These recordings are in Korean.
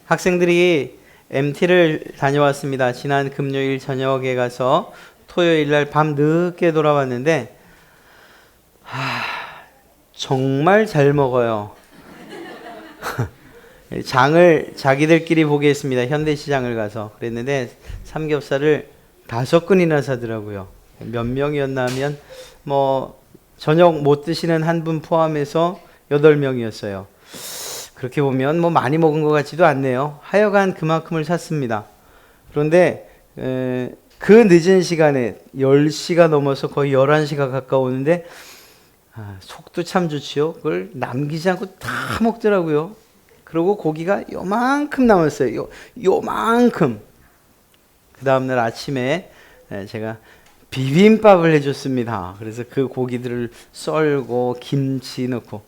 학생들이 MT를 다녀왔습니다. 지난 금요일 저녁에 가서 토요일 날 밤 늦게 돌아왔는데 정말 잘 먹어요. 장을 자기들끼리 보게 했습니다. 현대시장을 가서 그랬는데 삼겹살을 5근이나 사더라고요. 몇 명이었나 하면 저녁 못 드시는 한 분 포함해서 8명이었어요. 그렇게 보면 많이 먹은 것 같지도 않네요. 하여간 그만큼을 샀습니다. 그런데 그 늦은 시간에 10시가 넘어서 거의 11시가 가까웠는데 속도 참 좋지요. 그걸 남기지 않고 다 먹더라고요. 그리고 고기가 요만큼 남았어요. 요만큼. 그 다음날 아침에 제가 비빔밥을 해줬습니다. 그래서 그 고기들을 썰고 김치 넣고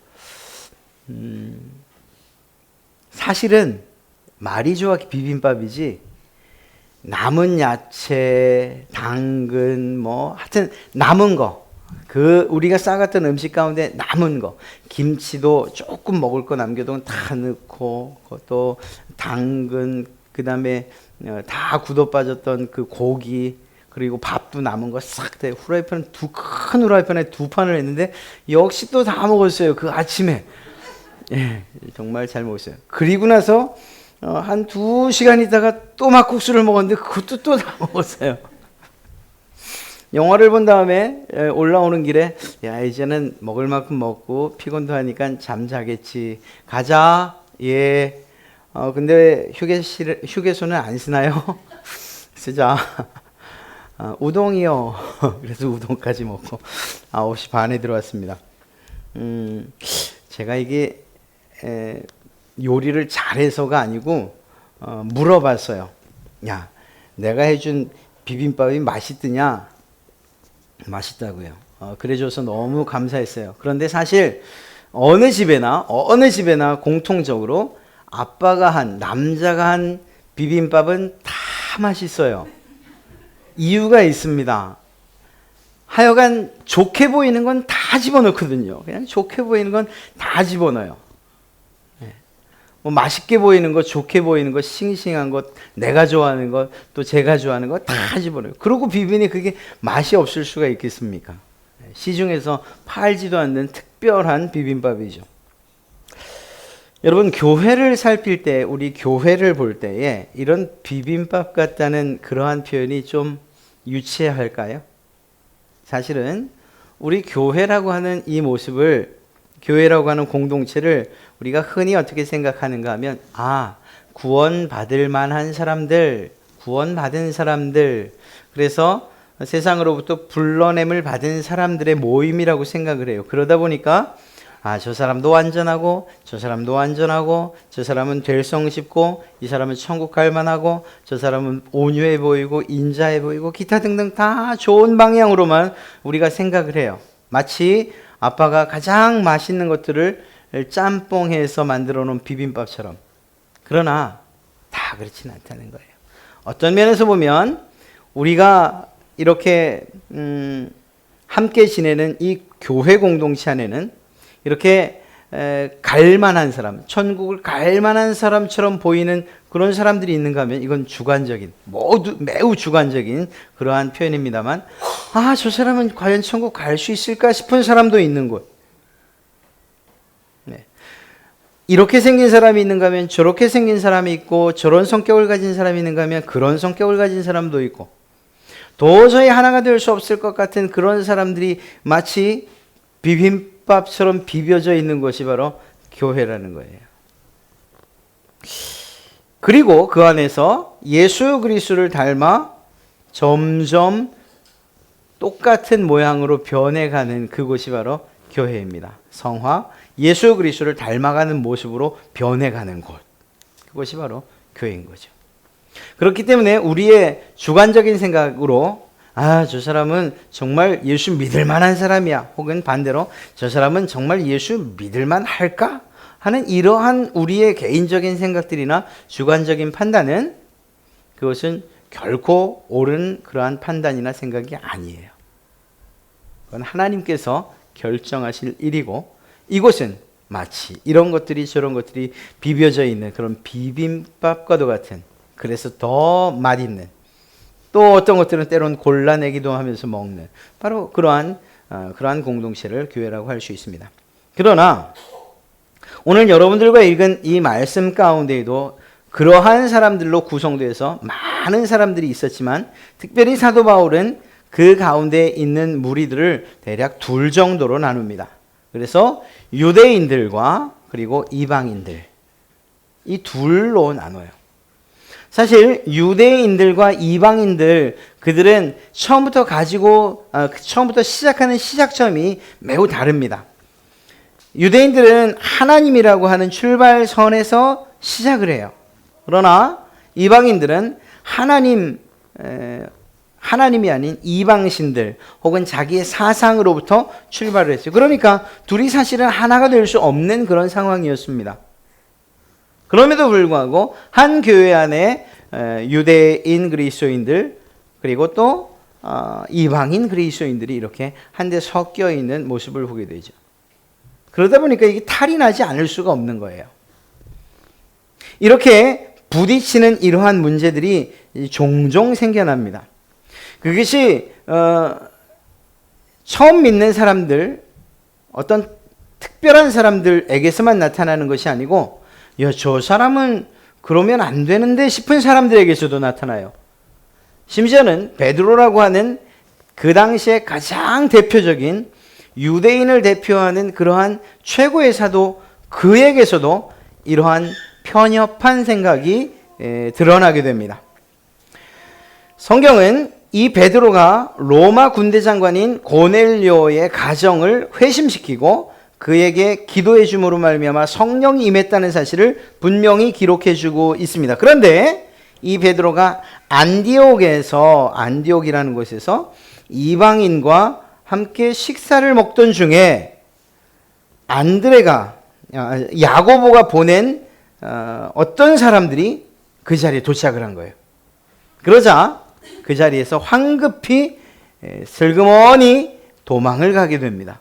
사실은 말이 좋아 비빔밥이지 남은 야채, 당근 하여튼 남은 거 우리가 싸갔던 음식 가운데 남은 거 김치도 조금 먹을 거 남겨둔 다 넣고 또 당근 그 다음에 다 굳어 빠졌던 그 고기 그리고 밥도 남은 거 싹 다 후라이팬 큰 후라이팬에 2판을 했는데 역시 또 다 먹었어요. 그 아침에. 예, 정말 잘 먹었어요. 그리고 나서 한 2시간 있다가 또 막국수를 먹었는데 그것도 또 다 먹었어요. 영화를 본 다음에 올라오는 길에 이제는 먹을 만큼 먹고 피곤도 하니까 잠 자겠지. 가자. 예. 근데 휴게소는 안 쓰나요? 쓰자. 우동이요. 그래서 우동까지 먹고 9시 반에 들어왔습니다. 제가 이게 요리를 잘해서가 아니고 물어봤어요. 야, 내가 해준 비빔밥이 맛있더냐? 맛있다고요. 그래줘서 너무 감사했어요. 그런데 사실 어느 집에나 공통적으로 남자가 한 비빔밥은 다 맛있어요. 이유가 있습니다. 하여간 좋게 보이는 건 다 집어넣거든요. 그냥 좋게 보이는 건 다 집어넣어요. 맛있게 보이는 것, 좋게 보이는 것, 싱싱한 것, 내가 좋아하는 것, 또 제가 좋아하는 것 다 집어넣어요. 그리고 비비니 그게 맛이 없을 수가 있겠습니까? 시중에서 팔지도 않는 특별한 비빔밥이죠. 여러분, 교회를 살필 때, 우리 교회를 볼 때에 이런 비빔밥 같다는 그러한 표현이 좀 유치할까요? 사실은 우리 교회라고 하는 이 모습을, 교회라고 하는 공동체를 우리가 흔히 어떻게 생각하는가 하면 구원받을 만한 사람들, 구원받은 사람들, 그래서 세상으로부터 불러냄을 받은 사람들의 모임이라고 생각을 해요. 그러다 보니까 저 사람도 완전하고 저 사람도 완전하고 저 사람은 될성 싶고 이 사람은 천국 갈 만하고 저 사람은 온유해 보이고 인자해 보이고 기타 등등 다 좋은 방향으로만 우리가 생각을 해요. 마치 아빠가 가장 맛있는 것들을 짬뽕해서 만들어 놓은 비빔밥처럼. 그러나 다 그렇지는 않다는 거예요. 어떤 면에서 보면 우리가 이렇게 함께 지내는 이 교회 공동체 안에는 이렇게 갈만한 사람, 천국을 갈만한 사람처럼 보이는 그런 사람들이 있는가 하면 이건 주관적인, 매우 주관적인 그러한 표현입니다만 저 사람은 과연 천국 갈 수 있을까 싶은 사람도 있는 곳. 이렇게 생긴 사람이 있는가 하면 저렇게 생긴 사람이 있고 저런 성격을 가진 사람이 있는가 하면 그런 성격을 가진 사람도 있고 도저히 하나가 될 수 없을 것 같은 그런 사람들이 마치 비빔밥처럼 비벼져 있는 것이 바로 교회라는 거예요. 그리고 그 안에서 예수 그리스도를 닮아 점점 똑같은 모양으로 변해가는 그곳이 바로 교회입니다. 성화, 예수 그리스도를 닮아가는 모습으로 변해가는 곳. 그것이 바로 교회인 거죠. 그렇기 때문에 우리의 주관적인 생각으로 저 사람은 정말 예수 믿을 만한 사람이야. 혹은 반대로 저 사람은 정말 예수 믿을 만할까? 하는 이러한 우리의 개인적인 생각들이나 주관적인 판단은 그것은 결코 옳은 그러한 판단이나 생각이 아니에요. 그건 하나님께서 결정하실 일이고 이곳은 마치 이런 것들이 저런 것들이 비벼져 있는 그런 비빔밥과도 같은, 그래서 더 맛있는, 또 어떤 것들은 때론 골라내기도 하면서 먹는 바로 그러한 공동체를 교회라고 할 수 있습니다. 그러나 오늘 여러분들과 읽은 이 말씀 가운데에도 그러한 사람들로 구성돼서 많은 사람들이 있었지만, 특별히 사도 바울은 그 가운데 있는 무리들을 대략 둘 정도로 나눕니다. 그래서 유대인들과 그리고 이방인들, 이 둘로 나눠요. 사실 유대인들과 이방인들, 그들은 처음부터 시작하는 시작점이 매우 다릅니다. 유대인들은 하나님이라고 하는 출발선에서 시작을 해요. 그러나 이방인들은 하나님이 아닌 이방신들 혹은 자기의 사상으로부터 출발을 했어요. 그러니까 둘이 사실은 하나가 될 수 없는 그런 상황이었습니다. 그럼에도 불구하고 한 교회 안에 유대인 그리스도인들 그리고 또 이방인 그리스도인들이 이렇게 한데 섞여 있는 모습을 보게 되죠. 그러다 보니까 이게 탈이 나지 않을 수가 없는 거예요. 이렇게 부딪히는 이러한 문제들이 종종 생겨납니다. 그것이 처음 믿는 사람들, 어떤 특별한 사람들에게서만 나타나는 것이 아니고, 야, 저 사람은 그러면 안 되는데 싶은 사람들에게서도 나타나요. 심지어는 베드로라고 하는 그 당시에 가장 대표적인 유대인을 대표하는 그러한 최고의 사도, 그에게서도 이러한 편협한 생각이 드러나게 됩니다. 성경은 이 베드로가 로마 군대 장관인 고넬료의 가정을 회심시키고 그에게 기도해 줌으로 말미암아 성령이 임했다는 사실을 분명히 기록해 주고 있습니다. 그런데 이 베드로가 안디옥이라는 곳에서 이방인과 함께 식사를 먹던 중에 야고보가 보낸 어떤 사람들이 그 자리에 도착을 한 거예요. 그러자 그 자리에서 황급히 슬그머니 도망을 가게 됩니다.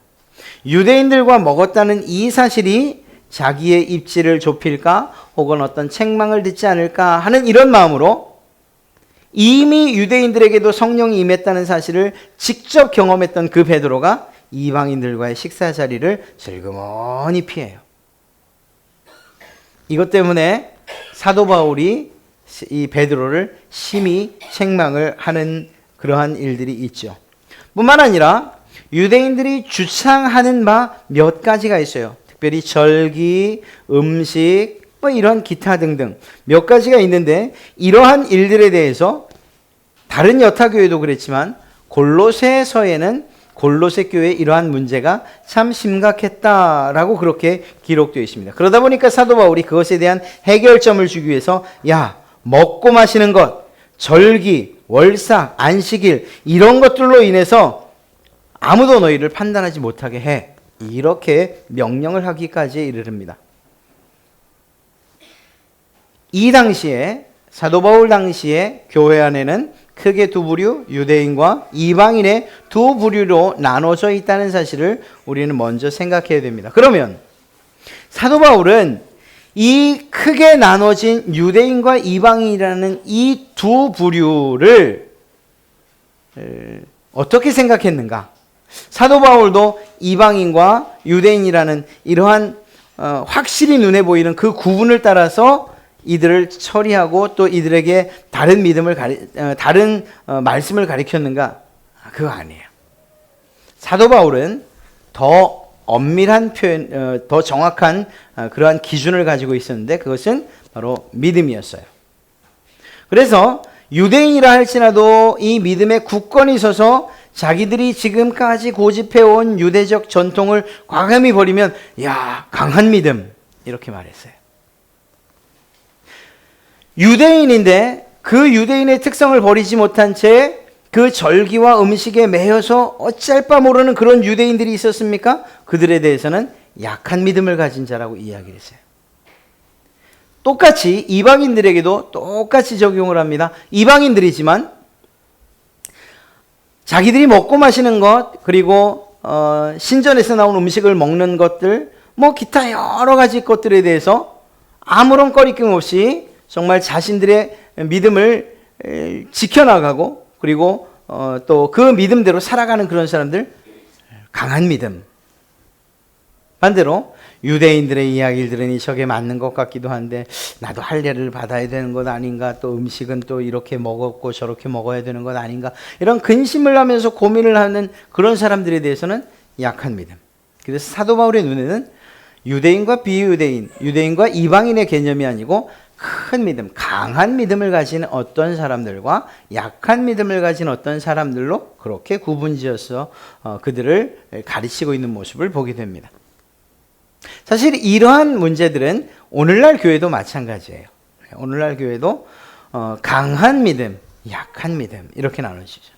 유대인들과 먹었다는 이 사실이 자기의 입지를 좁힐까 혹은 어떤 책망을 듣지 않을까 하는 이런 마음으로 이미 유대인들에게도 성령이 임했다는 사실을 직접 경험했던 그 베드로가 이방인들과의 식사 자리를 슬그머니 피해요. 이것 때문에 사도 바울이 이 베드로를 심히 책망을 하는 그러한 일들이 있죠. 뿐만 아니라 유대인들이 주창하는 바 몇 가지가 있어요. 특별히 절기, 음식, 이런 기타 등등 몇 가지가 있는데, 이러한 일들에 대해서 다른 여타 교회도 그랬지만 골로새서에는 골로새 교회의 이러한 문제가 참 심각했다라고 그렇게 기록되어 있습니다. 그러다 보니까 사도 바울이 그것에 대한 해결점을 주기 위해서 먹고 마시는 것, 절기, 월삭, 안식일 이런 것들로 인해서 아무도 너희를 판단하지 못하게 해, 이렇게 명령을 하기까지 이르릅니다. 이 당시에 사도 바울 당시에 교회 안에는 크게 두 부류, 유대인과 이방인의 두 부류로 나눠져 있다는 사실을 우리는 먼저 생각해야 됩니다. 그러면 사도 바울은 이 크게 나눠진 유대인과 이방인이라는 이 두 부류를 어떻게 생각했는가? 사도 바울도 이방인과 유대인이라는 이러한 확실히 눈에 보이는 그 구분을 따라서 이들을 처리하고 또 이들에게 다른 말씀을 가르쳤는가? 그거 아니에요. 사도 바울은 더 엄밀한 표현, 더 정확한 그러한 기준을 가지고 있었는데, 그것은 바로 믿음이었어요. 그래서 유대인이라 할지라도 이 믿음에 굳건히 서서 자기들이 지금까지 고집해온 유대적 전통을 과감히 버리면, 강한 믿음, 이렇게 말했어요. 유대인인데 그 유대인의 특성을 버리지 못한 채 그 절기와 음식에 매여서 어찌할 바 모르는 그런 유대인들이 있었습니까? 그들에 대해서는 약한 믿음을 가진 자라고 이야기를 했어요. 똑같이 이방인들에게도 똑같이 적용을 합니다. 이방인들이지만 자기들이 먹고 마시는 것, 그리고 신전에서 나온 음식을 먹는 것들, 뭐 기타 여러 가지 것들에 대해서 아무런 꺼리낌 없이 정말 자신들의 믿음을 지켜나가고 그리고 또 그 믿음대로 살아가는 그런 사람들, 강한 믿음. 반대로 유대인들의 이야기를 들으니 저게 맞는 것 같기도 한데 나도 할례를 받아야 되는 것 아닌가, 또 음식은 또 이렇게 먹었고 저렇게 먹어야 되는 것 아닌가, 이런 근심을 하면서 고민을 하는 그런 사람들에 대해서는 약한 믿음. 그래서 사도 바울의 눈에는 유대인과 비유대인, 유대인과 이방인의 개념이 아니고 큰 믿음, 강한 믿음을 가진 어떤 사람들과 약한 믿음을 가진 어떤 사람들로 그렇게 구분지어서 그들을 가르치고 있는 모습을 보게 됩니다. 사실 이러한 문제들은 오늘날 교회도 마찬가지예요. 오늘날 교회도 강한 믿음, 약한 믿음 이렇게 나눠지죠.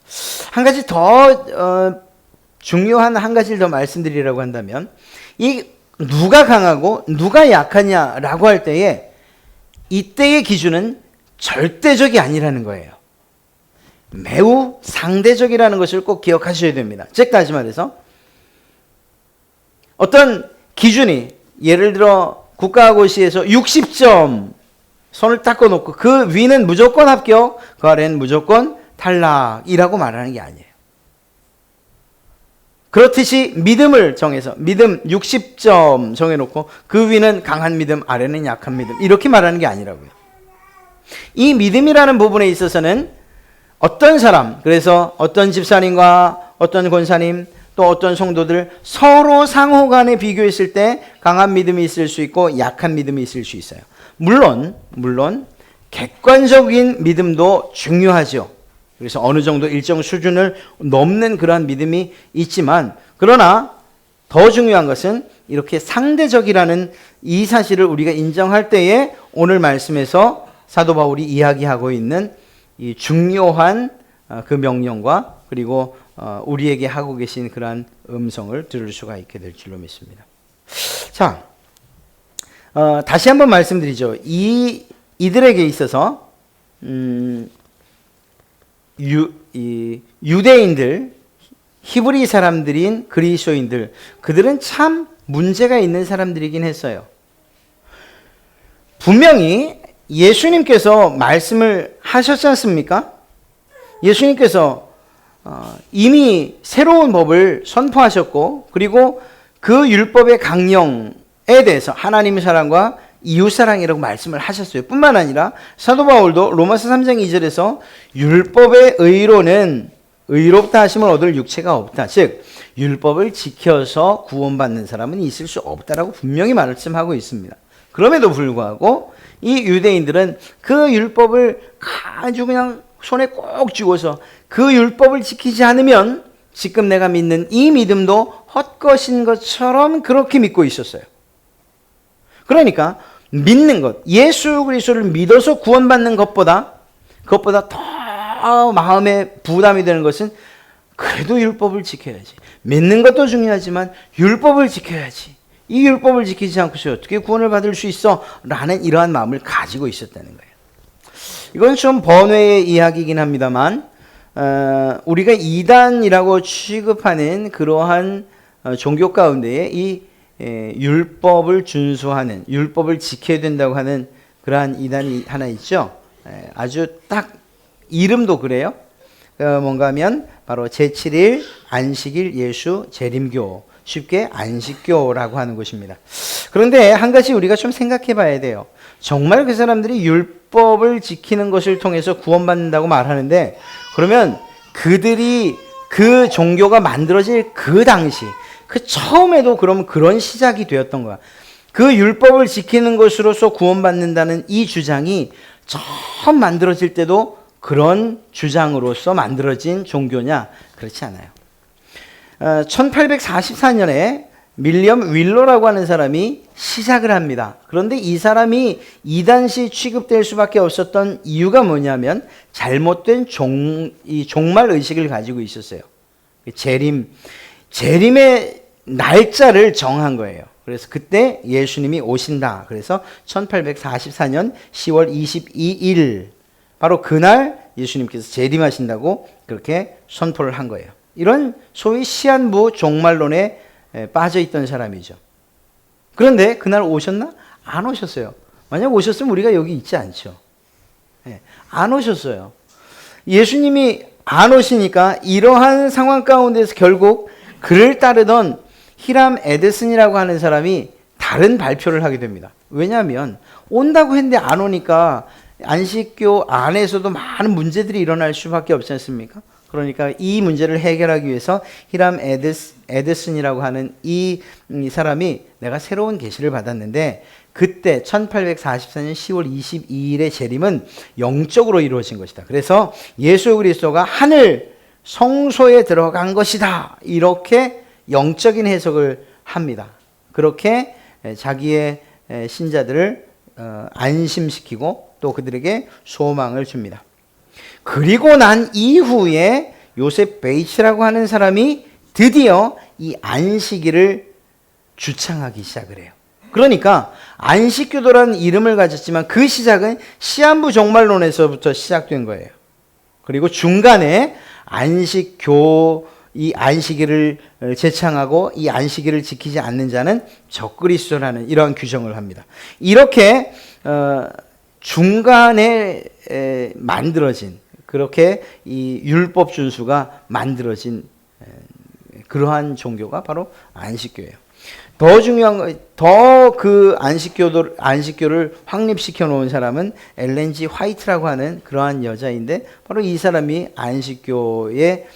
한 가지 더 중요한 한 가지를 더 말씀드리려고 한다면, 이 누가 강하고 누가 약하냐라고 할 때에 이때의 기준은 절대적이 아니라는 거예요. 매우 상대적이라는 것을 꼭 기억하셔야 됩니다. 즉 다시 말해서 어떤 기준이, 예를 들어 국가고시에서 60점 손을 딱 꺼놓고 그 위는 무조건 합격, 그 아래는 무조건 탈락이라고 말하는 게 아니에요. 그렇듯이 믿음을 정해서 믿음 60점 정해놓고 그 위는 강한 믿음, 아래는 약한 믿음 이렇게 말하는 게 아니라고요. 이 믿음이라는 부분에 있어서는 어떤 사람, 그래서 어떤 집사님과 어떤 권사님 또 어떤 성도들 서로 상호 간에 비교했을 때 강한 믿음이 있을 수 있고 약한 믿음이 있을 수 있어요. 물론 객관적인 믿음도 중요하죠. 그래서 어느 정도 일정 수준을 넘는 그러한 믿음이 있지만, 그러나 더 중요한 것은 이렇게 상대적이라는 이 사실을 우리가 인정할 때에 오늘 말씀에서 사도 바울이 이야기하고 있는 이 중요한 그 명령과 그리고 우리에게 하고 계신 그러한 음성을 들을 수가 있게 될 줄로 믿습니다. 자, 다시 한번 말씀드리죠. 이들에게 있어서 유대인들, 히브리 사람들인 그리스도인들, 그들은 참 문제가 있는 사람들이긴 했어요. 분명히 예수님께서 말씀을 하셨지 않습니까? 예수님께서 이미 새로운 법을 선포하셨고, 그리고 그 율법의 강령에 대해서 하나님의 사랑과 이웃사랑이라고 말씀을 하셨어요. 뿐만 아니라 사도 바울도 로마서 3장 2절에서 율법의 의로는 의롭다 하심을 얻을 육체가 없다. 즉 율법을 지켜서 구원받는 사람은 있을 수 없다라고 분명히 말씀하고 있습니다. 그럼에도 불구하고 이 유대인들은 그 율법을 아주 그냥 손에 꼭 쥐고서 그 율법을 지키지 않으면 지금 내가 믿는 이 믿음도 헛것인 것처럼 그렇게 믿고 있었어요. 그러니까 믿는 것, 예수 그리스도를 믿어서 구원받는 것보다 더 마음에 부담이 되는 것은 그래도 율법을 지켜야지. 믿는 것도 중요하지만 율법을 지켜야지. 이 율법을 지키지 않고서 어떻게 구원을 받을 수 있어? 라는 이러한 마음을 가지고 있었다는 거예요. 이건 좀 번외의 이야기이긴 합니다만 우리가 이단이라고 취급하는 그러한 종교 가운데에 이 율법을 준수하는, 율법을 지켜야 된다고 하는 그러한 이단이 하나 있죠. 아주 딱 이름도 그래요. 뭔가 하면 바로 제7일 안식일 예수 재림교, 쉽게 안식교라고 하는 것입니다. 그런데 한 가지 우리가 좀 생각해 봐야 돼요. 정말 그 사람들이 율법을 지키는 것을 통해서 구원받는다고 말하는데, 그러면 그들이 그 종교가 만들어질 그 당시, 그 처음에도 그럼 그런 시작이 되었던 거야. 그 율법을 지키는 것으로서 구원받는다는 이 주장이 처음 만들어질 때도 그런 주장으로서 만들어진 종교냐? 그렇지 않아요. 1844년에 밀리엄 윌로라고 하는 사람이 시작을 합니다. 그런데 이 사람이 이단시 취급될 수밖에 없었던 이유가 뭐냐면 잘못된 종말 의식을 가지고 있었어요. 재림의 날짜를 정한 거예요. 그래서 그때 예수님이 오신다. 그래서 1844년 10월 22일 바로 그날 예수님께서 재림하신다고 그렇게 선포를 한 거예요. 이런 소위 시한부 종말론에 빠져 있던 사람이죠. 그런데 그날 오셨나? 안 오셨어요. 만약 오셨으면 우리가 여기 있지 않죠. 안 오셨어요. 예수님이 안 오시니까 이러한 상황 가운데서 결국 그를 따르던 히람 에드슨이라고 하는 사람이 다른 발표를 하게 됩니다. 왜냐하면 온다고 했는데 안 오니까 안식교 안에서도 많은 문제들이 일어날 수밖에 없지 않습니까? 그러니까 이 문제를 해결하기 위해서 히람 에드슨이라고 하는 이 사람이 내가 새로운 계시를 받았는데 그때 1844년 10월 22일의 재림은 영적으로 이루어진 것이다. 그래서 예수 그리스도가 하늘 성소에 들어간 것이다. 이렇게 영적인 해석을 합니다. 그렇게 자기의 신자들을 안심시키고 또 그들에게 소망을 줍니다. 그리고 난 이후에 요셉 베이츠라고 하는 사람이 드디어 이 안식일을 주창하기 시작을 해요. 그러니까 안식교도라는 이름을 가졌지만 그 시작은 시한부 종말론에서부터 시작된 거예요. 그리고 중간에 이 안식일을 제창하고 이 안식일을 지키지 않는 자는 적그리스도라는 이러한 규정을 합니다. 이렇게 중간에 만들어진 그렇게 이 율법 준수가 만들어진 그러한 종교가 바로 안식교예요. 더 중요한 거, 더 그 안식교를 확립시켜 놓은 사람은 엘렌 G 화이트라고 하는 그러한 여자인데 바로 이 사람이 안식교의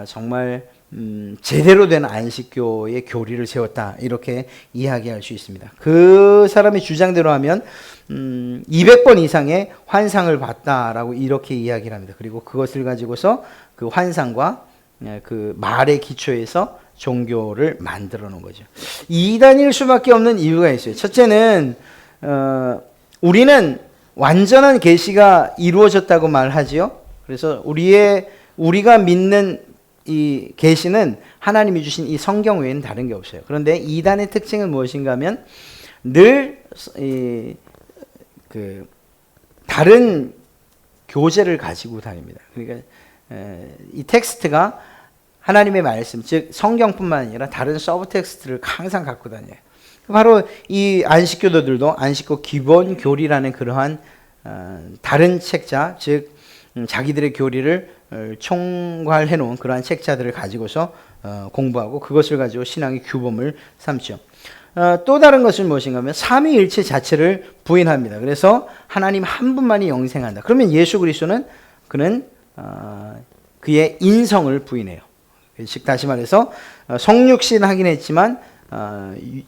정말 제대로 된 안식교의 교리를 세웠다 이렇게 이야기할 수 있습니다. 그 사람의 주장대로 하면 200번 이상의 환상을 봤다라고 이렇게 이야기를 합니다. 그리고 그것을 가지고서 그 환상과 그 말의 기초에서 종교를 만들어 놓은 거죠. 이단일 수밖에 없는 이유가 있어요. 첫째는 우리는 완전한 계시가 이루어졌다고 말하지요. 그래서 우리가 믿는 이 계시는 하나님이 주신 이 성경 외에는 다른 게 없어요. 그런데 이단의 특징은 무엇인가 하면 늘 다른 교재를 가지고 다닙니다. 그러니까 이 텍스트가 하나님의 말씀, 즉 성경뿐만 아니라 다른 서브 텍스트를 항상 갖고 다녀요. 바로 이 안식교도들도 안식교 기본 교리라는 그러한 다른 책자, 즉 자기들의 교리를 총괄해 놓은 그러한 책자들을 가지고서 공부하고 그것을 가지고 신앙의 규범을 삼죠. 또 다른 것은 무엇인가 하면 삼위일체 자체를 부인합니다. 그래서 하나님 한 분만이 영생한다. 그러면 예수 그리스도는 그는 그의 인성을 부인해요. 즉 다시 말해서 성육신 하긴 했지만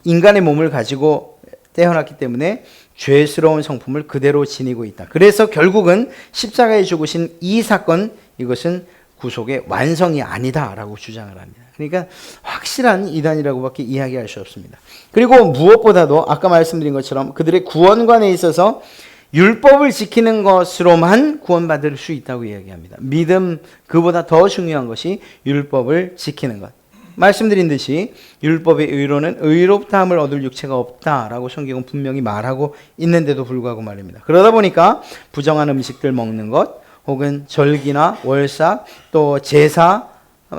인간의 몸을 가지고 태어났기 때문에 죄스러운 성품을 그대로 지니고 있다. 그래서 결국은 십자가에 죽으신 이 사건, 이것은 구속의 완성이 아니다라고 주장을 합니다. 그러니까 확실한 이단이라고밖에 이야기할 수 없습니다. 그리고 무엇보다도 아까 말씀드린 것처럼 그들의 구원관에 있어서 율법을 지키는 것으로만 구원받을 수 있다고 이야기합니다. 믿음, 그보다 더 중요한 것이 율법을 지키는 것. 말씀드린 듯이 율법의 의로는 의롭다함을 얻을 육체가 없다라고 성경은 분명히 말하고 있는데도 불구하고 말입니다. 그러다 보니까 부정한 음식들 먹는 것, 혹은 절기나 월삭, 또 제사,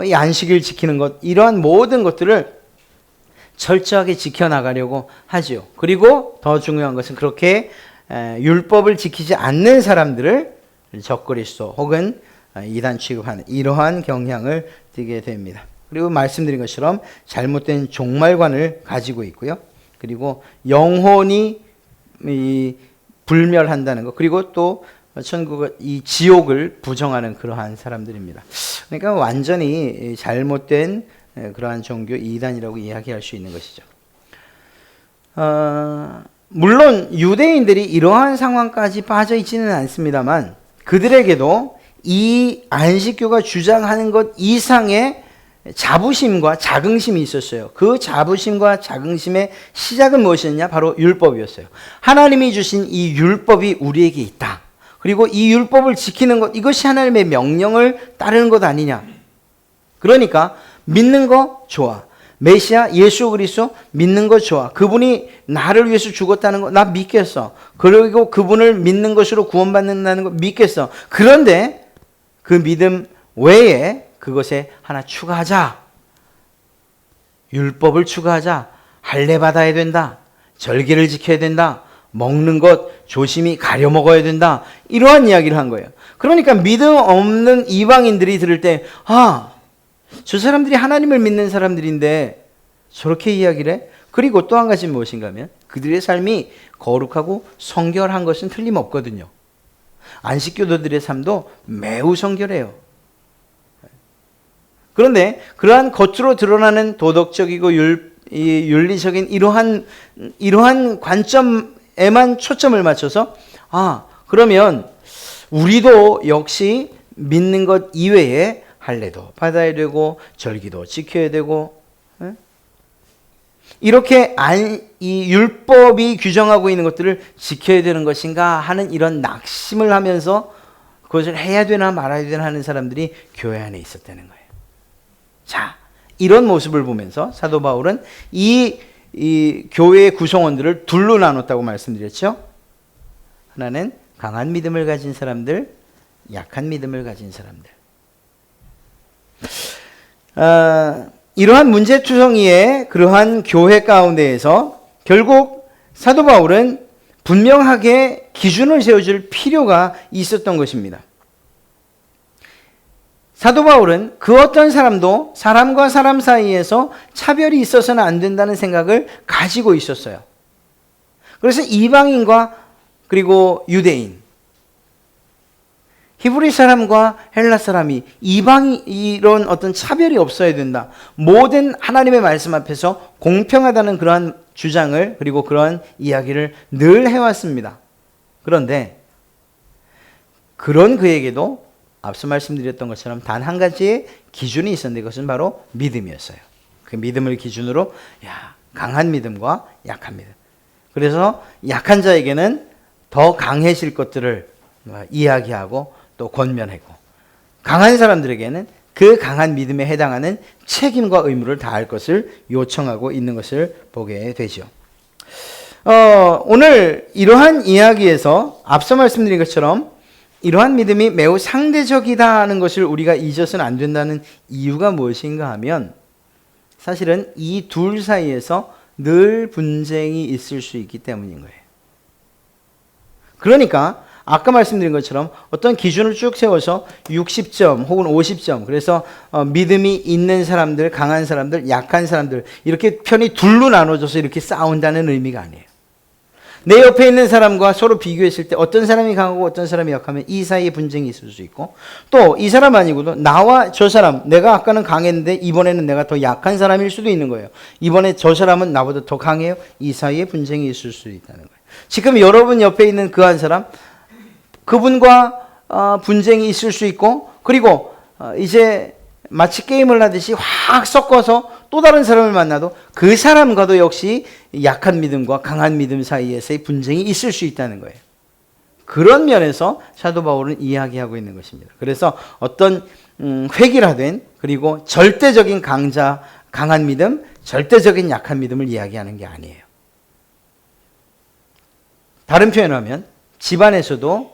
이 안식일 지키는 것, 이러한 모든 것들을 철저하게 지켜나가려고 하지요. 그리고 더 중요한 것은 그렇게 율법을 지키지 않는 사람들을 적그리스도 혹은 이단 취급하는 이러한 경향을 띠게 됩니다. 그리고 말씀드린 것처럼 잘못된 종말관을 가지고 있고요. 그리고 영혼이 불멸한다는 것, 그리고 또 이 지옥을 부정하는 그러한 사람들입니다. 그러니까 완전히 잘못된 그러한 종교 이단이라고 이야기할 수 있는 것이죠. 물론 유대인들이 이러한 상황까지 빠져 있지는 않습니다만 그들에게도 이 안식교가 주장하는 것 이상의 자부심과 자긍심이 있었어요. 그 자부심과 자긍심의 시작은 무엇이었냐? 바로 율법이었어요. 하나님이 주신 이 율법이 우리에게 있다. 그리고 이 율법을 지키는 것, 이것이 하나님의 명령을 따르는 것 아니냐. 그러니까 믿는 거 좋아. 메시아 예수 그리스도 믿는 거 좋아. 그분이 나를 위해서 죽었다는 거 나 믿겠어. 그리고 그분을 믿는 것으로 구원받는다는 거 믿겠어. 그런데 그 믿음 외에 그것에 하나 추가하자. 율법을 추가하자. 할례 받아야 된다. 절개를 지켜야 된다. 먹는 것 조심히 가려 먹어야 된다. 이러한 이야기를 한 거예요. 그러니까 믿음 없는 이방인들이 들을 때, 저 사람들이 하나님을 믿는 사람들인데 저렇게 이야기를 해? 그리고 또 한 가지는 무엇인가 하면 그들의 삶이 거룩하고 성결한 것은 틀림없거든요. 안식교도들의 삶도 매우 성결해요. 그런데 그러한 겉으로 드러나는 도덕적이고 윤리적인 이러한 관점에만 초점을 맞춰서 그러면 우리도 역시 믿는 것 이외에 할례도 받아야 되고 절기도 지켜야 되고 이렇게 이 율법이 규정하고 있는 것들을 지켜야 되는 것인가 하는 이런 낙심을 하면서 그것을 해야 되나 말아야 되나 하는 사람들이 교회 안에 있었다는 거예요. 자, 이런 모습을 보면서 사도 바울은 이 교회의 구성원들을 둘로 나눴다고 말씀드렸죠. 하나는 강한 믿음을 가진 사람들, 약한 믿음을 가진 사람들. 이러한 문제투성이의 그러한 교회 가운데에서 결국 사도 바울은 분명하게 기준을 세워줄 필요가 있었던 것입니다. 사도 바울은 그 어떤 사람도 사람과 사람 사이에서 차별이 있어서는 안 된다는 생각을 가지고 있었어요. 그래서 이방인과 그리고 유대인, 히브리 사람과 헬라 사람이 이런 어떤 차별이 없어야 된다. 모든 하나님의 말씀 앞에서 공평하다는 그러한 주장을 그리고 그러한 이야기를 늘 해왔습니다. 그런데 그런 그에게도 앞서 말씀드렸던 것처럼 단 한 가지의 기준이 있었는데 그것은 바로 믿음이었어요. 그 믿음을 기준으로 강한 믿음과 약한 믿음. 그래서 약한 자에게는 더 강해질 것들을 이야기하고 또 권면하고 강한 사람들에게는 그 강한 믿음에 해당하는 책임과 의무를 다할 것을 요청하고 있는 것을 보게 되죠. 오늘 이러한 이야기에서 앞서 말씀드린 것처럼 이러한 믿음이 매우 상대적이다 하는 것을 우리가 잊어서는 안 된다는 이유가 무엇인가 하면 사실은 이 둘 사이에서 늘 분쟁이 있을 수 있기 때문인 거예요. 그러니까 아까 말씀드린 것처럼 어떤 기준을 쭉 세워서 60점 혹은 50점 그래서 믿음이 있는 사람들, 강한 사람들, 약한 사람들 이렇게 편이 둘로 나눠져서 이렇게 싸운다는 의미가 아니에요. 내 옆에 있는 사람과 서로 비교했을 때 어떤 사람이 강하고 어떤 사람이 약하면 이 사이에 분쟁이 있을 수 있고 또 이 사람 아니고도 나와 저 사람, 내가 아까는 강했는데 이번에는 내가 더 약한 사람일 수도 있는 거예요. 이번에 저 사람은 나보다 더 강해요. 이 사이에 분쟁이 있을 수 있다는 거예요. 지금 여러분 옆에 있는 그 한 사람, 그분과 분쟁이 있을 수 있고 그리고 이제 마치 게임을 하듯이 확 섞어서 또 다른 사람을 만나도 그 사람과도 역시 약한 믿음과 강한 믿음 사이에서의 분쟁이 있을 수 있다는 거예요. 그런 면에서 사도 바울은 이야기하고 있는 것입니다. 그래서 어떤 획일화된 그리고 절대적인 강한 믿음, 절대적인 약한 믿음을 이야기하는 게 아니에요. 다른 표현을 하면 집안에서도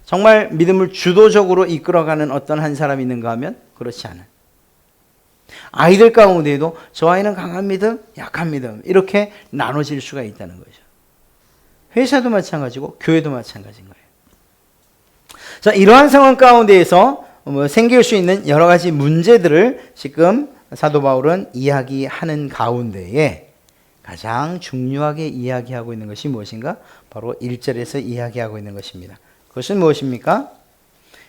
정말 믿음을 주도적으로 이끌어가는 어떤 한 사람이 있는가 하면 그렇지 않은. 아이들 가운데에도 저 아이는 강한 믿음, 약한 믿음 이렇게 나눠질 수가 있다는 거죠. 회사도 마찬가지고 교회도 마찬가지인 거예요. 자, 이러한 상황 가운데에서 생길 수 있는 여러 가지 문제들을 지금 사도 바울은 이야기하는 가운데에 가장 중요하게 이야기하고 있는 것이 무엇인가? 바로 1절에서 이야기하고 있는 것입니다. 그것은 무엇입니까?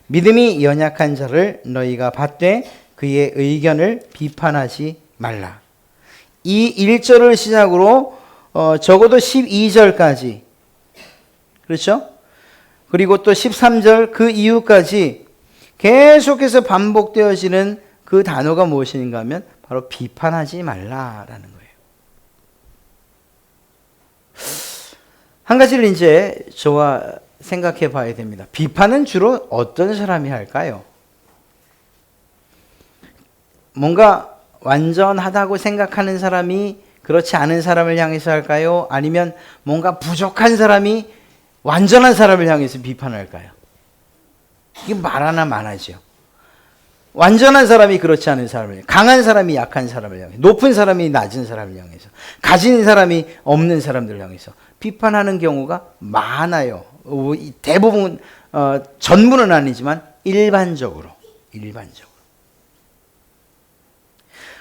믿음이 연약한 자를 너희가 받되 그의 의견을 비판하지 말라. 이 1절을 시작으로 적어도 12절까지 그렇죠? 그리고 또 13절 그 이후까지 계속해서 반복되어지는 그 단어가 무엇인가 하면 바로 비판하지 말라라는 거예요. 한 가지를 이제 저와 생각해 봐야 됩니다. 비판은 주로 어떤 사람이 할까요? 뭔가 완전하다고 생각하는 사람이 그렇지 않은 사람을 향해서 할까요? 아니면 뭔가 부족한 사람이 완전한 사람을 향해서 비판할까요? 이게 말 하나 많아죠. 완전한 사람이 그렇지 않은 사람을 향해, 강한 사람이 약한 사람을 향해, 높은 사람이 낮은 사람을 향해서, 가진 사람이 없는 사람들을 향해서 비판하는 경우가 많아요. 대부분, 전부는 아니지만 일반적으로.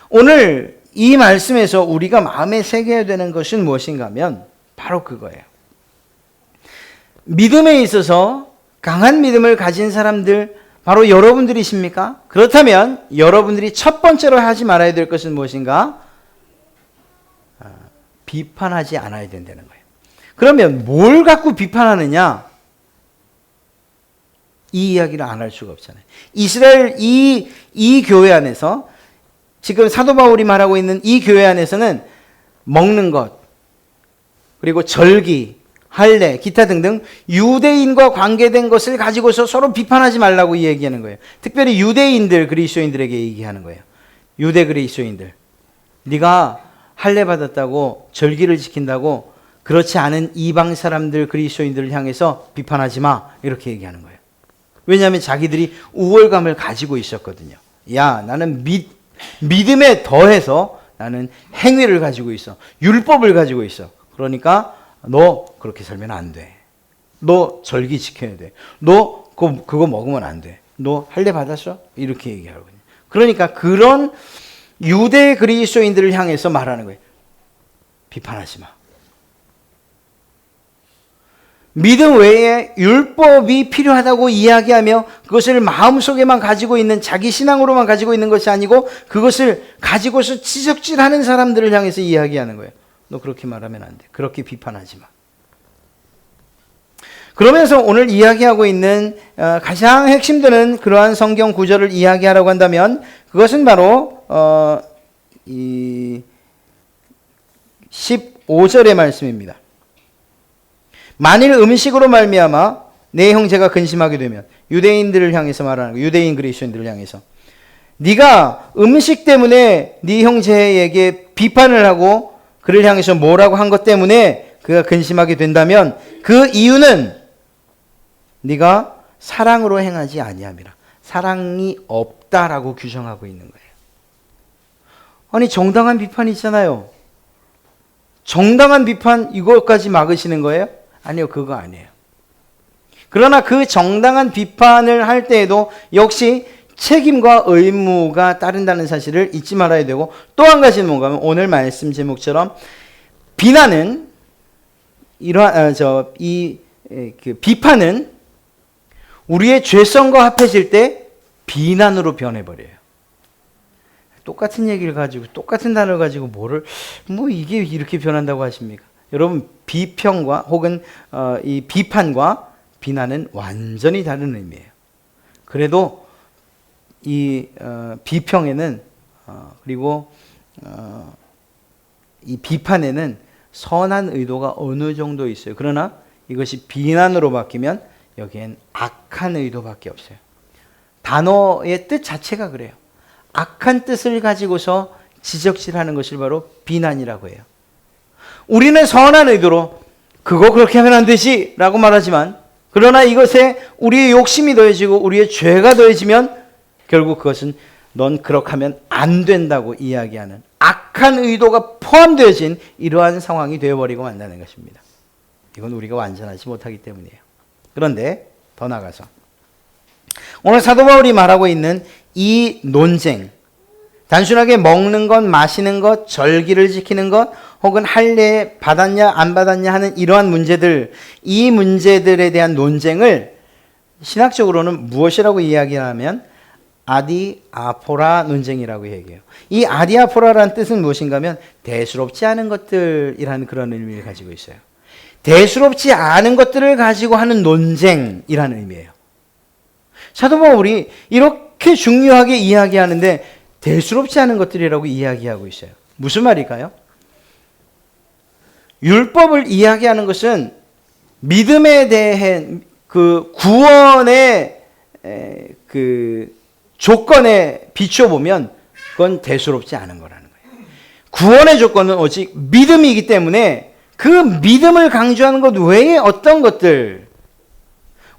오늘 이 말씀에서 우리가 마음에 새겨야 되는 것은 무엇인가 하면 바로 그거예요. 믿음에 있어서 강한 믿음을 가진 사람들 바로 여러분들이십니까? 그렇다면 여러분들이 첫 번째로 하지 말아야 될 것은 무엇인가? 비판하지 않아야 된다는 거예요. 그러면 뭘 갖고 비판하느냐? 이 이야기를 안 할 수가 없잖아요. 이스라엘 이 교회 안에서 지금 사도 바울이 말하고 있는 이 교회 안에서는 먹는 것, 그리고 절기, 할례, 기타 등등 유대인과 관계된 것을 가지고서 서로 비판하지 말라고 얘기하는 거예요. 특별히 유대인들, 그리스도인들에게 얘기하는 거예요. 유대 그리스도인들, 네가 할례 받았다고 절기를 지킨다고 그렇지 않은 이방 사람들, 그리스도인들을 향해서 비판하지 마, 이렇게 얘기하는 거예요. 왜냐하면 자기들이 우월감을 가지고 있었거든요. 야, 나는 믿음에 더해서 나는 행위를 가지고 있어. 율법을 가지고 있어. 그러니까 너 그렇게 살면 안 돼. 너 절기 지켜야 돼. 너 그거 먹으면 안 돼. 너 할례 받았어? 이렇게 얘기하거든요. 그러니까 그런 유대 그리스도인들을 향해서 말하는 거예요. 비판하지 마. 믿음 외에 율법이 필요하다고 이야기하며 그것을 마음속에만 가지고 있는, 자기 신앙으로만 가지고 있는 것이 아니고 그것을 가지고서 지적질하는 사람들을 향해서 이야기하는 거예요. 너 그렇게 말하면 안 돼. 그렇게 비판하지 마. 그러면서 오늘 이야기하고 있는 가장 핵심되는 그러한 성경 구절을 이야기하라고 한다면 그것은 바로 이 15절의 말씀입니다. 만일 음식으로 말미암아 내 형제가 근심하게 되면, 유대인들을 향해서 말하는 거예요. 유대인 그리스도인들을 향해서 네가 음식 때문에 네 형제에게 비판을 하고 그를 향해서 뭐라고 한 것 때문에 그가 근심하게 된다면 그 이유는 네가 사랑으로 행하지 아니함이라. 사랑이 없다라고 규정하고 있는 거예요. 아니, 정당한 비판이 있잖아요. 정당한 비판 이것까지 막으시는 거예요? 아니요, 그거 아니에요. 그러나 그 정당한 비판을 할 때에도 역시 책임과 의무가 따른다는 사실을 잊지 말아야 되고, 또 한 가지는 뭔가 하면 오늘 말씀 제목처럼 비난은 비판은 우리의 죄성과 합해질 때 비난으로 변해버려요. 똑같은 얘기를 가지고 똑같은 단어를 가지고 이게 이렇게 변한다고 하십니까? 여러분, 비평과 혹은 이 비판과 비난은 완전히 다른 의미예요. 그래도 이 비평에는 그리고 이 비판에는 선한 의도가 어느 정도 있어요. 그러나 이것이 비난으로 바뀌면 여기엔 악한 의도밖에 없어요. 단어의 뜻 자체가 그래요. 악한 뜻을 가지고서 지적질하는 것을 바로 비난이라고 해요. 우리는 선한 의도로 그거 그렇게 하면 안 되지 라고 말하지만, 그러나 이것에 우리의 욕심이 더해지고 우리의 죄가 더해지면 결국 그것은 넌 그렇게 하면 안 된다고 이야기하는 악한 의도가 포함되어진 이러한 상황이 되어버리고 만다는 것입니다. 이건 우리가 완전하지 못하기 때문이에요. 그런데 더 나아가서 오늘 사도 바울이 말하고 있는 이 논쟁, 단순하게 먹는 것, 마시는 것, 절기를 지키는 것, 혹은 할례 받았냐 안 받았냐 하는 이러한 문제들, 이 문제들에 대한 논쟁을 신학적으로는 무엇이라고 이야기하면 아디아포라 논쟁이라고 얘기해요. 이 아디아포라라는 뜻은 무엇인가 하면 대수롭지 않은 것들이라는 그런 의미를 가지고 있어요. 대수롭지 않은 것들을 가지고 하는 논쟁이라는 의미예요. 사도 바울이 이렇게 중요하게 이야기하는데 대수롭지 않은 것들이라고 이야기하고 있어요. 무슨 말일까요? 율법을 이야기하는 것은 믿음에 대한 그 구원의 그 조건에 비춰보면 그건 대수롭지 않은 거라는 거예요. 구원의 조건은 오직 믿음이기 때문에 그 믿음을 강조하는 것 외에 어떤 것들,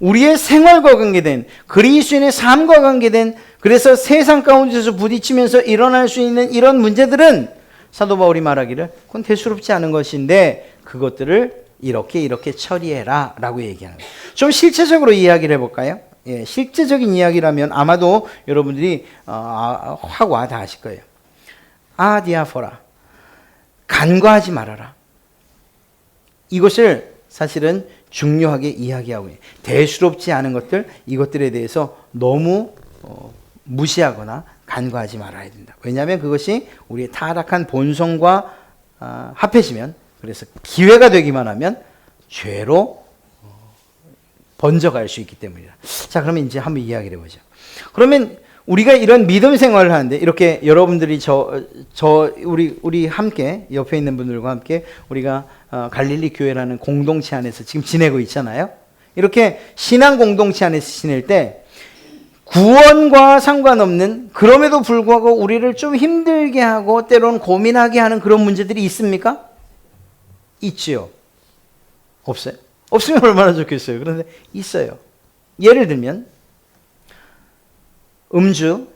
우리의 생활과 관계된, 그리스도인의 삶과 관계된, 그래서 세상 가운데서 부딪히면서 일어날 수 있는 이런 문제들은 사도 바울이 말하기를 그건 대수롭지 않은 것인데 그것들을 이렇게 처리해라 라고 얘기하는 거예요. 좀 실제적으로 이야기를 해볼까요? 예, 실제적인 이야기라면 아마도 여러분들이 확 와 다 아실 거예요. 디아포라, 간과하지 말아라. 이것을 사실은 중요하게 이야기하고 있어요. 대수롭지 않은 것들, 이것들에 대해서 너무 무시하거나 간과하지 말아야 된다. 왜냐하면 그것이 우리의 타락한 본성과 합해지면, 그래서 기회가 되기만 하면 죄로 번져갈 수 있기 때문이다. 자, 그러면 이제 한번 이야기를 해보죠. 그러면 우리가 이런 믿음 생활을 하는데, 이렇게 여러분들이 우리 함께, 옆에 있는 분들과 함께 우리가 갈릴리 교회라는 공동체 안에서 지금 지내고 있잖아요. 이렇게 신앙 공동체 안에서 지낼 때 구원과 상관없는, 그럼에도 불구하고 우리를 좀 힘들게 하고 때로는 고민하게 하는 그런 문제들이 있습니까? 있지요. 없어요? 없으면 얼마나 좋겠어요. 그런데 있어요. 예를 들면 음주,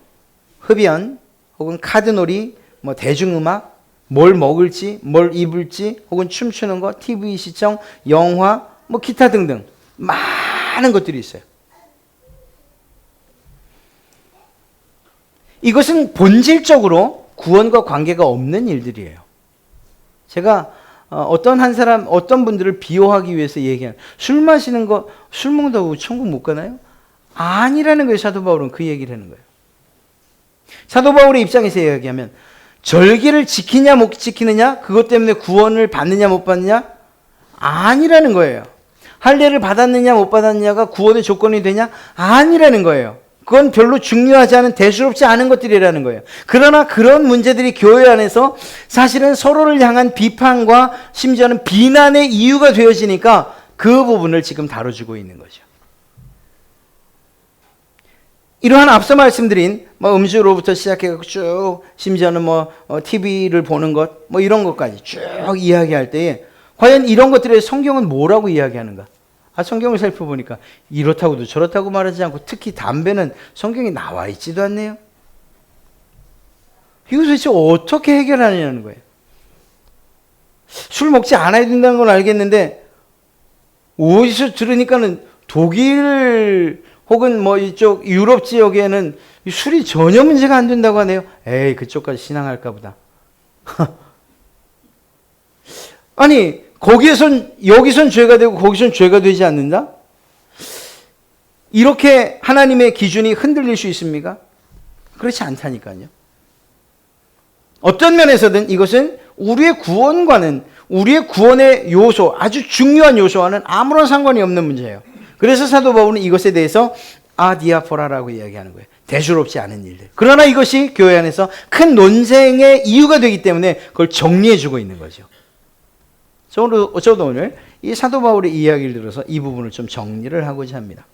흡연, 혹은 카드놀이, 뭐 대중음악, 뭘 먹을지, 뭘 입을지, 혹은 춤추는 것, TV 시청, 영화, 뭐 기타 등등 많은 것들이 있어요. 이것은 본질적으로 구원과 관계가 없는 일들이에요. 제가 어떤 분들을 비호하기 위해서 얘기하는, 술 마시는 거, 술 먹는다고 천국 못 가나요? 아니라는 거예요. 사도 바울은 그 얘기를 하는 거예요. 사도 바울의 입장에서 이야기하면 절기를 지키냐 못 지키느냐, 그것 때문에 구원을 받느냐 못 받느냐, 아니라는 거예요. 할례를 받았느냐 못 받았느냐가 구원의 조건이 되냐, 아니라는 거예요. 그건 별로 중요하지 않은, 대수롭지 않은 것들이라는 거예요. 그러나 그런 문제들이 교회 안에서 사실은 서로를 향한 비판과 심지어는 비난의 이유가 되어지니까 그 부분을 지금 다뤄주고 있는 거죠. 이러한 앞서 말씀드린 음주로부터 시작해서 쭉, 심지어는 TV를 보는 것, 이런 것까지 쭉 이야기할 때에 과연 이런 것들에 성경은 뭐라고 이야기하는가? 성경을 살펴보니까 이렇다고도 저렇다고 말하지 않고, 특히 담배는 성경에 나와 있지도 않네요. 이거 도대체 어떻게 해결하느냐는 거예요. 술 먹지 않아야 된다는 건 알겠는데, 어디서 들으니까는 독일 혹은 이쪽 유럽 지역에는 술이 전혀 문제가 안 된다고 하네요. 에이, 그쪽까지 신앙할까 보다. 아니, 여기선 죄가 되고 거기선 죄가 되지 않는다? 이렇게 하나님의 기준이 흔들릴 수 있습니까? 그렇지 않다니까요. 어떤 면에서든 이것은 우리의 구원과는, 우리의 구원의 요소, 아주 중요한 요소와는 아무런 상관이 없는 문제예요. 그래서 사도 바울은 이것에 대해서 디아포라라고 이야기하는 거예요. 대수롭지 않은 일들. 그러나 이것이 교회 안에서 큰 논쟁의 이유가 되기 때문에 그걸 정리해주고 있는 거죠. 저도 오늘 이 사도 바울의 이야기를 들어서 이 부분을 좀 정리를 하고자 합니다.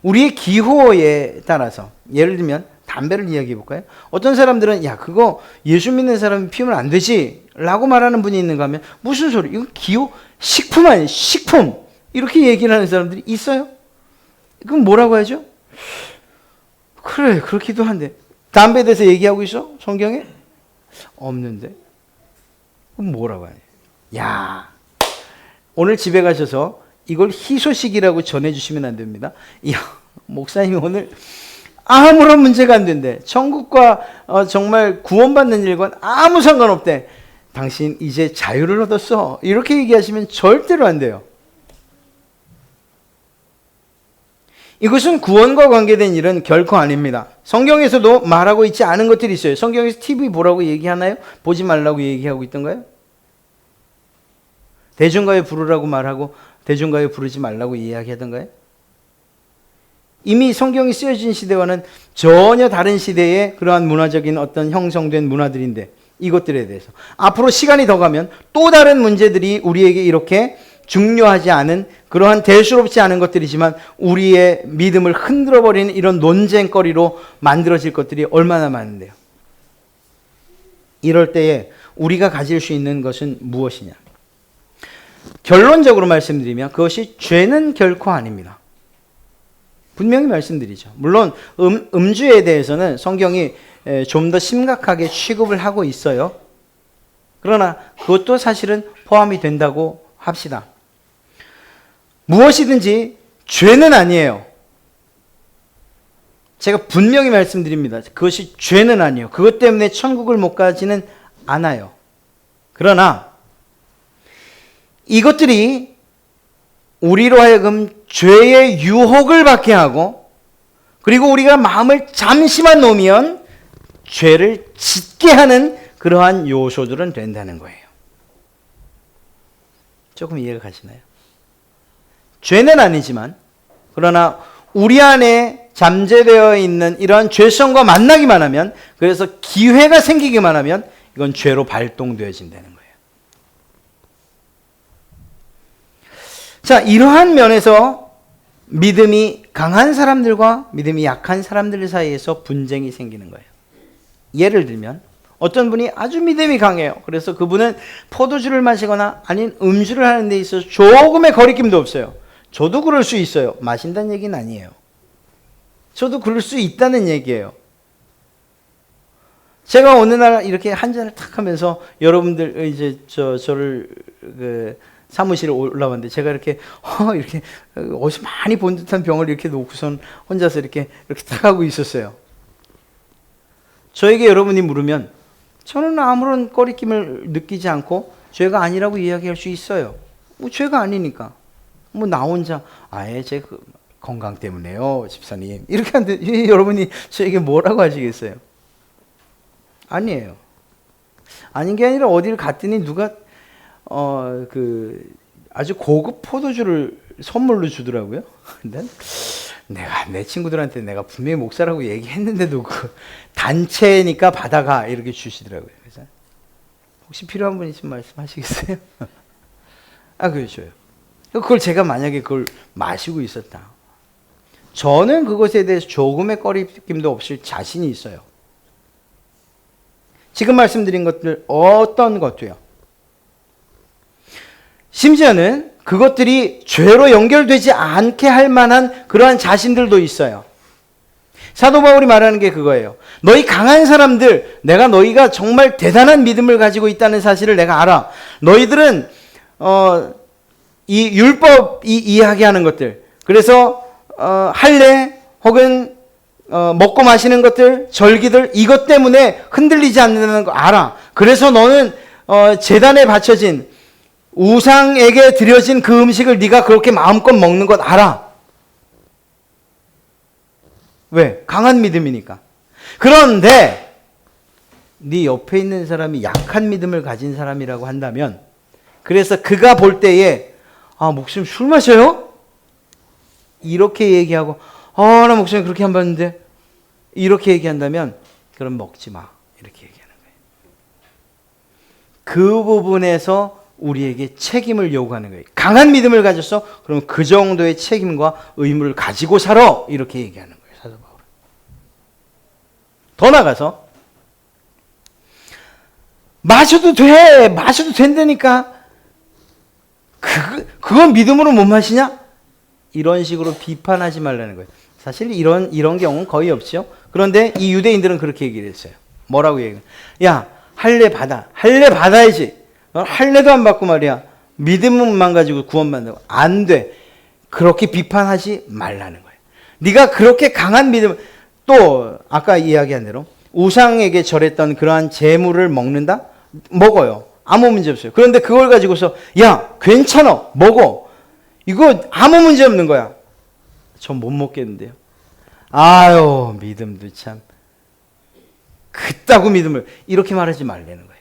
우리의 기호에 따라서, 예를 들면 담배를 이야기해 볼까요? 어떤 사람들은 그거 예수 믿는 사람이 피우면 안 되지 라고 말하는 분이 있는가 하면, 무슨 소리, 이거 기호, 식품 아니에요, 식품, 이렇게 얘기를 하는 사람들이 있어요. 그럼 뭐라고 하죠? 그래, 그렇기도 한데 담배에 대해서 얘기하고 있어? 성경에? 없는데. 그럼 뭐라고 하냐? 오늘 집에 가셔서 이걸 희소식이라고 전해주시면 안 됩니다. 목사님이 오늘 아무런 문제가 안 된대. 천국과 정말 구원받는 일과는 아무 상관없대. 당신 이제 자유를 얻었어. 이렇게 얘기하시면 절대로 안 돼요. 이것은 구원과 관계된 일은 결코 아닙니다. 성경에서도 말하고 있지 않은 것들이 있어요. 성경에서 TV 보라고 얘기하나요? 보지 말라고 얘기하고 있던가요? 대중가요 부르라고 말하고 대중가요 부르지 말라고 이야기하던가요? 이미 성경이 쓰여진 시대와는 전혀 다른 시대의 그러한 문화적인 어떤 형성된 문화들인데, 이것들에 대해서 앞으로 시간이 더 가면 또 다른 문제들이 우리에게 이렇게 중요하지 않은, 그러한 대수롭지 않은 것들이지만 우리의 믿음을 흔들어버리는 이런 논쟁거리로 만들어질 것들이 얼마나 많은데요. 이럴 때에 우리가 가질 수 있는 것은 무엇이냐? 결론적으로 말씀드리면 그것이 죄는 결코 아닙니다. 분명히 말씀드리죠. 물론 음주에 대해서는 성경이 좀 더 심각하게 취급을 하고 있어요. 그러나 그것도 사실은 포함이 된다고 합시다. 무엇이든지 죄는 아니에요. 제가 분명히 말씀드립니다. 그것이 죄는 아니에요. 그것 때문에 천국을 못 가지는 않아요. 그러나 이것들이 우리로 하여금 죄의 유혹을 받게 하고, 그리고 우리가 마음을 잠시만 놓으면 죄를 짓게 하는 그러한 요소들은 된다는 거예요. 조금 이해가 가시나요? 죄는 아니지만, 그러나 우리 안에 잠재되어 있는 이러한 죄성과 만나기만 하면, 그래서 기회가 생기기만 하면 이건 죄로 발동되어진다는 거예요. 자, 이러한 면에서 믿음이 강한 사람들과 믿음이 약한 사람들 사이에서 분쟁이 생기는 거예요. 예를 들면 어떤 분이 아주 믿음이 강해요. 그래서 그분은 포도주를 마시거나 아닌 음주를 하는 데 있어서 조금의 거리낌도 없어요. 저도 그럴 수 있어요. 마신다는 얘기는 아니에요. 저도 그럴 수 있다는 얘기예요. 제가 어느 날 이렇게 한 잔을 탁 하면서 여러분들 이제 저를 사무실에 올라왔는데 제가 이렇게 어디서 많이 본 듯한 병을 이렇게 놓고선 혼자서 이렇게 탁 하고 있었어요. 저에게 여러분이 물으면 저는 아무런 꺼리낌을 느끼지 않고 죄가 아니라고 이야기할 수 있어요. 뭐 죄가 아니니까. 뭐 나 혼자 제 건강 때문에요, 집사님. 이렇게 하는데 여러분이 저에게 뭐라고 하시겠어요? 아니에요. 아닌 게 아니라 어디를 갔더니 누가 아주 고급 포도주를 선물로 주더라고요. 근데 내가 내 친구들한테 내가 분명히 목사라고 얘기했는데도 그 단체니까 받아가 이렇게 주시더라고요. 그래서 혹시 필요한 분 있으면 말씀하시겠어요? 그렇죠. 그걸 제가 만약에 그걸 마시고 있었다. 저는 그것에 대해서 조금의 꺼리낌도 없을 자신이 있어요. 지금 말씀드린 것들 어떤 것도요. 심지어는 그것들이 죄로 연결되지 않게 할 만한 그러한 자신들도 있어요. 사도 바울이 말하는 게 그거예요. 너희 강한 사람들, 내가 너희가 정말 대단한 믿음을 가지고 있다는 사실을 내가 알아. 너희들은 이 율법이 이야기하는 것들, 그래서 할례 혹은 먹고 마시는 것들, 절기들, 이것 때문에 흔들리지 않는다는 거 알아. 그래서 너는 제단에 바쳐진 우상에게 드려진 그 음식을 네가 그렇게 마음껏 먹는 것 알아. 왜? 강한 믿음이니까. 그런데 네 옆에 있는 사람이 약한 믿음을 가진 사람이라고 한다면, 그래서 그가 볼 때에 목사님 술 마셔요? 이렇게 얘기하고 나 목사님 그렇게 안 봤는데 이렇게 얘기한다면 그럼 먹지 마. 이렇게 얘기하는 거예요. 그 부분에서 우리에게 책임을 요구하는 거예요. 강한 믿음을 가졌어? 그럼 그 정도의 책임과 의무를 가지고 살아. 이렇게 얘기하는 거예요. 사도 바울은. 더 나가서 마셔도 돼. 마셔도 된다니까. 그건 믿음으로 못 마시냐? 이런 식으로 비판하지 말라는 거예요. 사실 이런 경우는 거의 없죠. 그런데 이 유대인들은 그렇게 얘기를 했어요. 뭐라고 얘기해요? 야, 할례 받아. 할례 받아야지. 할례도 안 받고 말이야. 믿음만 가지고 구원받는다고. 안 돼. 그렇게 비판하지 말라는 거예요. 네가 그렇게 강한 믿음, 또 아까 이야기한 대로 우상에게 절했던 그러한 재물을 먹는다? 먹어요. 아무 문제 없어요. 그런데 그걸 가지고서 야, 괜찮아. 먹어. 이거 아무 문제 없는 거야. 전 못 먹겠는데요. 아유, 믿음도 참. 그따구 믿음을 이렇게 말하지 말라는 거예요.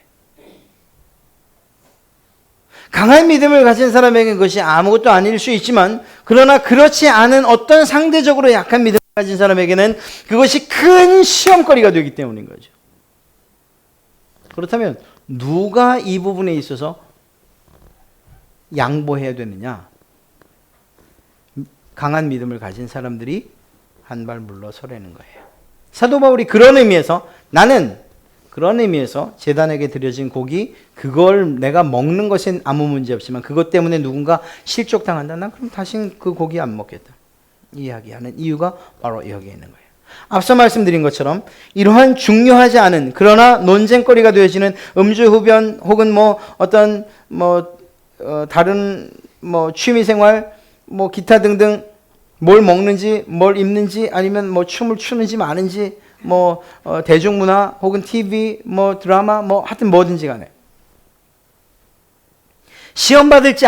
강한 믿음을 가진 사람에게는 그것이 아무것도 아닐 수 있지만, 그러나 그렇지 않은 어떤 상대적으로 약한 믿음을 가진 사람에게는 그것이 큰 시험거리가 되기 때문인 거죠. 그렇다면 누가 이 부분에 있어서 양보해야 되느냐? 강한 믿음을 가진 사람들이 한 발 물러서라는 거예요. 사도 바울이 그런 의미에서 제단에게 드려진 고기, 그걸 내가 먹는 것은 아무 문제 없지만 그것 때문에 누군가 실족당한다. 난 그럼 다신 그 고기 안 먹겠다. 이야기하는 이유가 바로 여기에 있는 거예요. 앞서 말씀드린 것처럼 이러한 중요하지 않은 그러나 논쟁거리가 되어지는 음주 흡연 혹은 어떤 다른 취미생활 기타 등등 뭘 먹는지 뭘 입는지 아니면 춤을 추는지 마는지 대중문화 혹은 TV 드라마 하여튼 뭐든지 간에 시험받지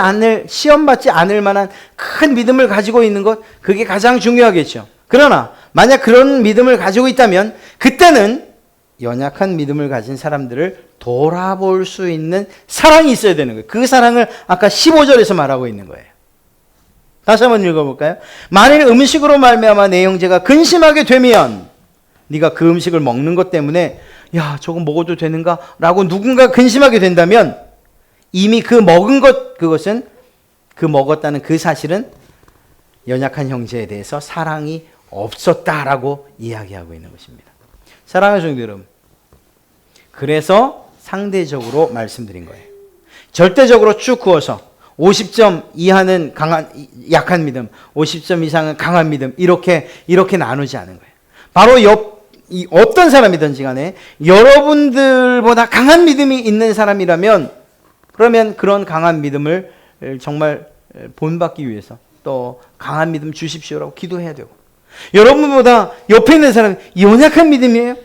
않을 만한 큰 믿음을 가지고 있는 것, 그게 가장 중요하겠죠. 그러나 만약 그런 믿음을 가지고 있다면 그때는 연약한 믿음을 가진 사람들을 돌아볼 수 있는 사랑이 있어야 되는 거예요. 그 사랑을 아까 15절에서 말하고 있는 거예요. 다시 한번 읽어볼까요? 만일 음식으로 말미암아 내 형제가 근심하게 되면, 네가 그 음식을 먹는 것 때문에 야 저거 먹어도 되는가? 라고 누군가 근심하게 된다면 이미 그 먹었다는 그 사실은 연약한 형제에 대해서 사랑이 없었다라고 이야기하고 있는 것입니다. 사랑하는 성도 여러분, 그래서 상대적으로 말씀드린 거예요. 절대적으로 쭉 그어서 50점 이하는 약한 믿음, 50점 이상은 강한 믿음, 이렇게 나누지 않은 거예요. 바로 어떤 사람이든지 간에 여러분들보다 강한 믿음이 있는 사람이라면, 그러면 그런 강한 믿음을 정말 본받기 위해서 또 강한 믿음 주십시오라고 기도해야 되고, 여러분보다 옆에 있는 사람이 연약한 믿음이에요?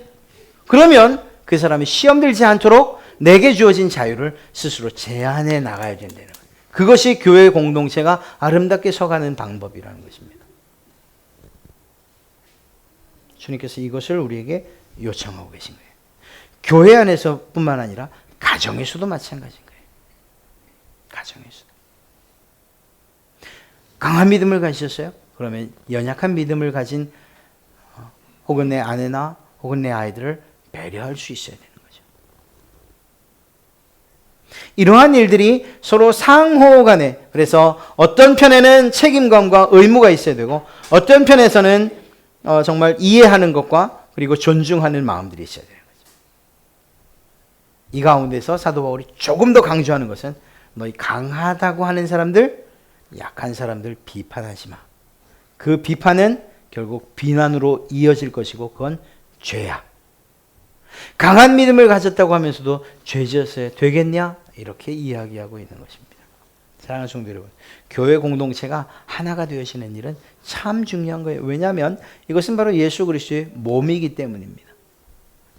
그러면 그 사람이 시험 들지 않도록 내게 주어진 자유를 스스로 제한해 나가야 된다는 거예요. 그것이 교회 공동체가 아름답게 서가는 방법이라는 것입니다. 주님께서 이것을 우리에게 요청하고 계신 거예요. 교회 안에서뿐만 아니라 가정에서도 마찬가지인 거예요. 가정에서도. 강한 믿음을 가지셨어요? 그러면 연약한 믿음을 가진 혹은 내 아내나 혹은 내 아이들을 배려할 수 있어야 되는 거죠. 이러한 일들이 서로 상호 간에, 그래서 어떤 편에는 책임감과 의무가 있어야 되고 어떤 편에서는 정말 이해하는 것과 그리고 존중하는 마음들이 있어야 되는 거죠. 이 가운데서 사도 바울이 조금 더 강조하는 것은 너희 강하다고 하는 사람들, 약한 사람들 비판하지 마. 그 비판은 결국 비난으로 이어질 것이고 그건 죄야. 강한 믿음을 가졌다고 하면서도 죄 지었어야 되겠냐? 이렇게 이야기하고 있는 것입니다. 사랑하는 성도 여러분, 교회 공동체가 하나가 되어지는 일은 참 중요한 거예요. 왜냐하면 이것은 바로 예수 그리스도의 몸이기 때문입니다.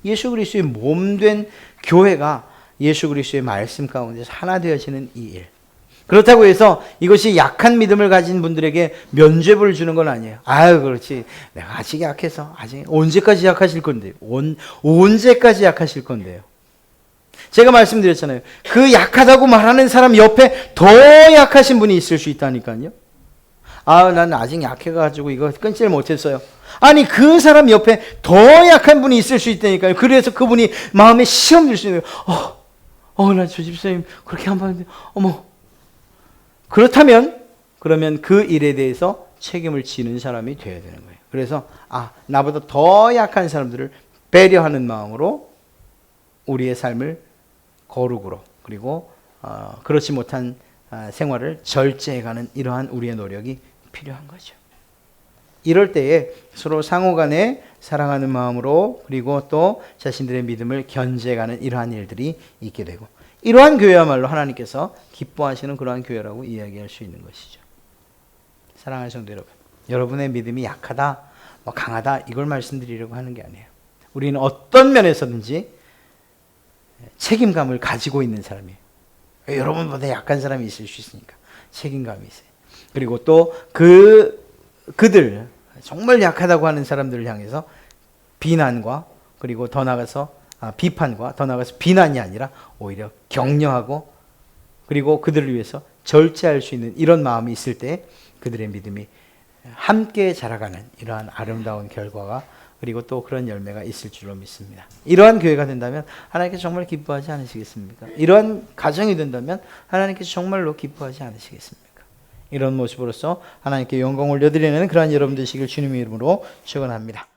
예수 그리스도의 몸된 교회가 예수 그리스도의 말씀 가운데서 하나 되어지는 이 일. 그렇다고 해서 이것이 약한 믿음을 가진 분들에게 면죄부를 주는 건 아니에요. 아유, 그렇지. 내가 아직 약해서, 아직 언제까지 약하실 건데요? 언제까지 약하실 건데요? 제가 말씀드렸잖아요. 그 약하다고 말하는 사람 옆에 더 약하신 분이 있을 수 있다니까요. 아, 난 아직 약해가지고 이거 끊지를 못했어요. 아니, 그 사람 옆에 더 약한 분이 있을 수 있다니까요. 그래서 그분이 마음에 시험 들 수 있는 거예요. 나 저 집사님 그렇게 한 번, 어머. 그러면 그 일에 대해서 책임을 지는 사람이 되어야 되는 거예요. 그래서 나보다 더 약한 사람들을 배려하는 마음으로 우리의 삶을 거룩으로, 그리고 그렇지 못한 생활을 절제해가는 이러한 우리의 노력이 필요한 거죠. 이럴 때에 서로 상호간에 사랑하는 마음으로, 그리고 또 자신들의 믿음을 견제해가는 이러한 일들이 있게 되고, 이러한 교회야말로 하나님께서 기뻐하시는 그러한 교회라고 이야기할 수 있는 것이죠. 사랑하는 성도 여러분, 여러분의 믿음이 약하다, 강하다, 이걸 말씀드리려고 하는 게 아니에요. 우리는 어떤 면에서든지 책임감을 가지고 있는 사람이에요. 여러분보다 약한 사람이 있을 수 있으니까 책임감이 있어요. 그리고 또 그들 정말 약하다고 하는 사람들을 향해서 비난과, 그리고 더 나아가서 비판과, 더 나아가서 비난이 아니라 오히려 격려하고, 그리고 그들을 위해서 절제할 수 있는 이런 마음이 있을 때 그들의 믿음이 함께 자라가는 이러한 아름다운 결과가, 그리고 또 그런 열매가 있을 줄로 믿습니다. 이러한 교회가 된다면 하나님께서 정말 기뻐하지 않으시겠습니까? 이러한 가정이 된다면 하나님께서 정말로 기뻐하지 않으시겠습니까? 이런 모습으로서 하나님께 영광을 올려드리는 그러한 여러분 되시길 주님의 이름으로 축원합니다.